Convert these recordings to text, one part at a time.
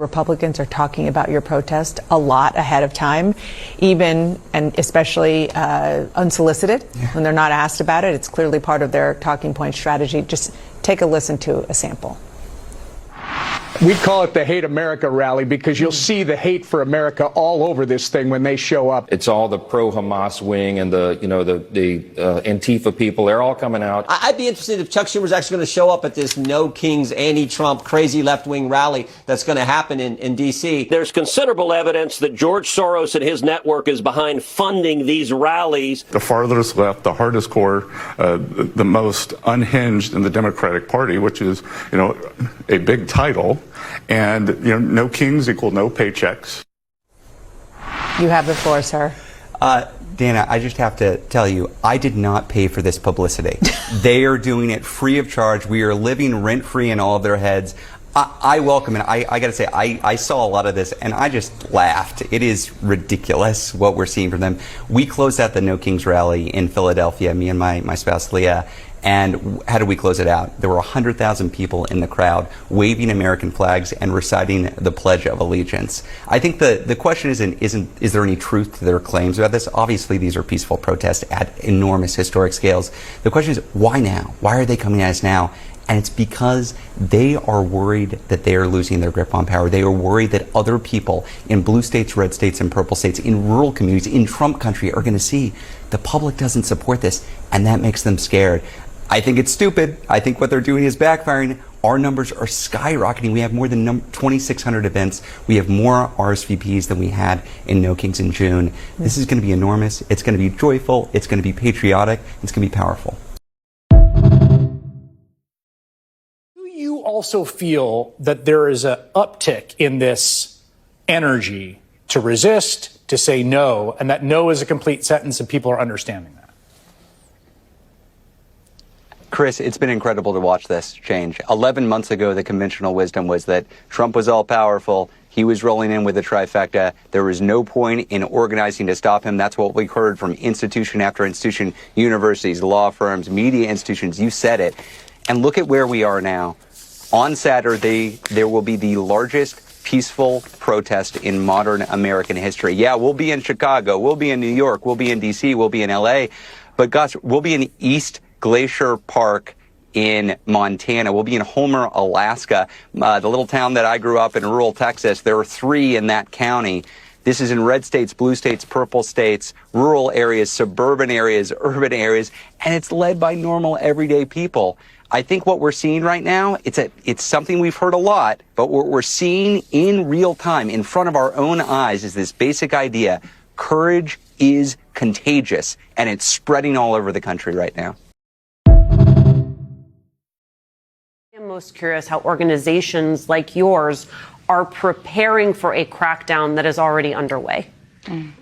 Republicans are talking about your protest a lot ahead of time, even and especially unsolicited when they're not asked about it. It's clearly part of their talking point strategy. Just take a listen to a sample. We call it the Hate America rally because you'll see the hate for America all over this thing when they show up. It's all the pro-Hamas wing and the Antifa people. They're all coming out. I'd be interested if Chuck Schumer's actually going to show up at this No Kings, anti-Trump, crazy left-wing rally that's going to happen in D.C. There's considerable evidence that George Soros and his network is behind funding these rallies. The farthest left, the hardest core, the most unhinged in the Democratic Party, which is, a big title. And, no kings equal no paychecks. You have the floor, sir. Dana, I just have to tell you, I did not pay for this publicity. They are doing it free of charge. We are living rent-free in all of their heads. I welcome it. I got to say, I saw a lot of this, and I just laughed. It is ridiculous what we're seeing from them. We closed out the No Kings rally in Philadelphia, me and my spouse, Leah. And how did we close it out? There were 100,000 people in the crowd waving American flags and reciting the Pledge of Allegiance. I think the question is there any truth to their claims about this? Obviously, these are peaceful protests at enormous historic scales. The question is, why now? Why are they coming at us now? And it's because they are worried that they are losing their grip on power. They are worried that other people in blue states, red states, and purple states, in rural communities, in Trump country, are going to see the public doesn't support this, and that makes them scared. I think it's stupid. I think what they're doing is backfiring. Our numbers are skyrocketing. We have more than 2,600 events. We have more RSVPs than we had in No Kings in June. This is going to be enormous. It's going to be joyful. It's going to be patriotic. It's going to be powerful. Do you also feel that there is an uptick in this energy to resist, to say no, and that no is a complete sentence and people are understanding that? Chris, it's been incredible to watch this change. 11 months ago, the conventional wisdom was that Trump was all powerful. He was rolling in with a trifecta. There was no point in organizing to stop him. That's what we heard from institution after institution, universities, law firms, media institutions. You said it. And look at where we are now. On Saturday, there will be the largest peaceful protest in modern American history. Yeah, we'll be in Chicago. We'll be in New York. We'll be in D.C. We'll be in L.A. But gosh, we'll be in East Glacier Park in Montana. We'll be in Homer, Alaska, the little town that I grew up in, rural Texas. There are 3 in that county. This is in red states, blue states, purple states, rural areas, suburban areas, urban areas, and it's led by normal, everyday people. I think what we're seeing right now, it's something we've heard a lot, but what we're seeing in real time, in front of our own eyes, is this basic idea: courage is contagious, and it's spreading all over the country right now. I'm most curious how organizations like yours are preparing for a crackdown that is already underway.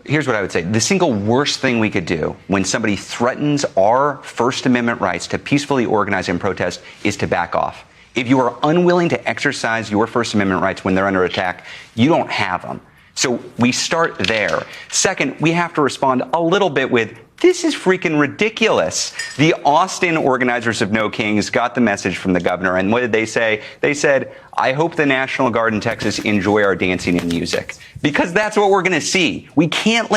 Here's what I would say. The single worst thing we could do when somebody threatens our First Amendment rights to peacefully organize and protest is to back off. If you are unwilling to exercise your First Amendment rights when they're under attack, you don't have them. So we start there. Second, we have to respond a little bit with, this is freaking ridiculous. The Austin organizers of No Kings got the message from the governor, and what did they say? They said, I hope the National Guard in Texas enjoy our dancing and music. Because that's what we're going to see. We can't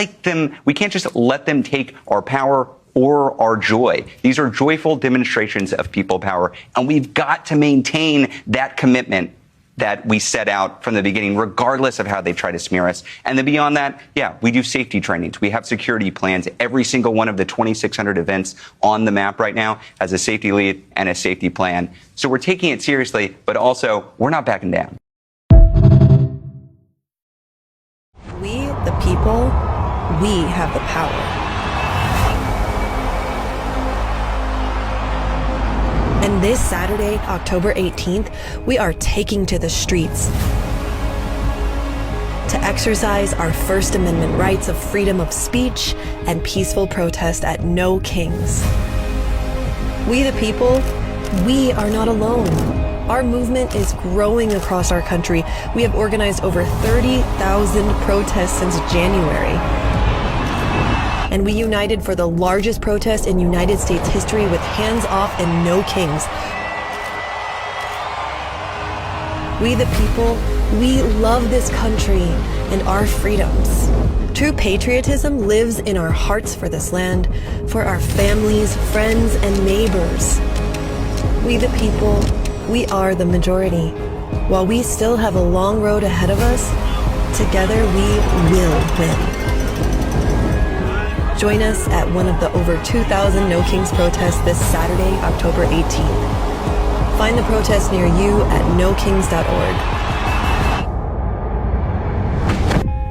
just let them take our power or our joy. These are joyful demonstrations of people power, and we've got to maintain that commitment that we set out from the beginning, regardless of how they try to smear us. And then beyond that, yeah, we do safety trainings. We have security plans. Every single one of the 2,600 events on the map right now has a safety lead and a safety plan. So we're taking it seriously, but also we're not backing down. We, the people, we have the power. And this Saturday, October 18th, we are taking to the streets to exercise our First Amendment rights of freedom of speech and peaceful protest at No Kings. We the people, we are not alone. Our movement is growing across our country. We have organized over 30,000 protests since January. And we united for the largest protest in United States history with Hands Off and No Kings. We the people, we love this country and our freedoms. True patriotism lives in our hearts for this land, for our families, friends, and neighbors. We the people, we are the majority. While we still have a long road ahead of us, together we will win. Join us at one of the over 2,000 No Kings protests this Saturday, October 18th. Find the protest near you at nokings.org.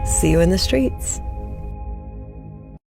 See you in the streets.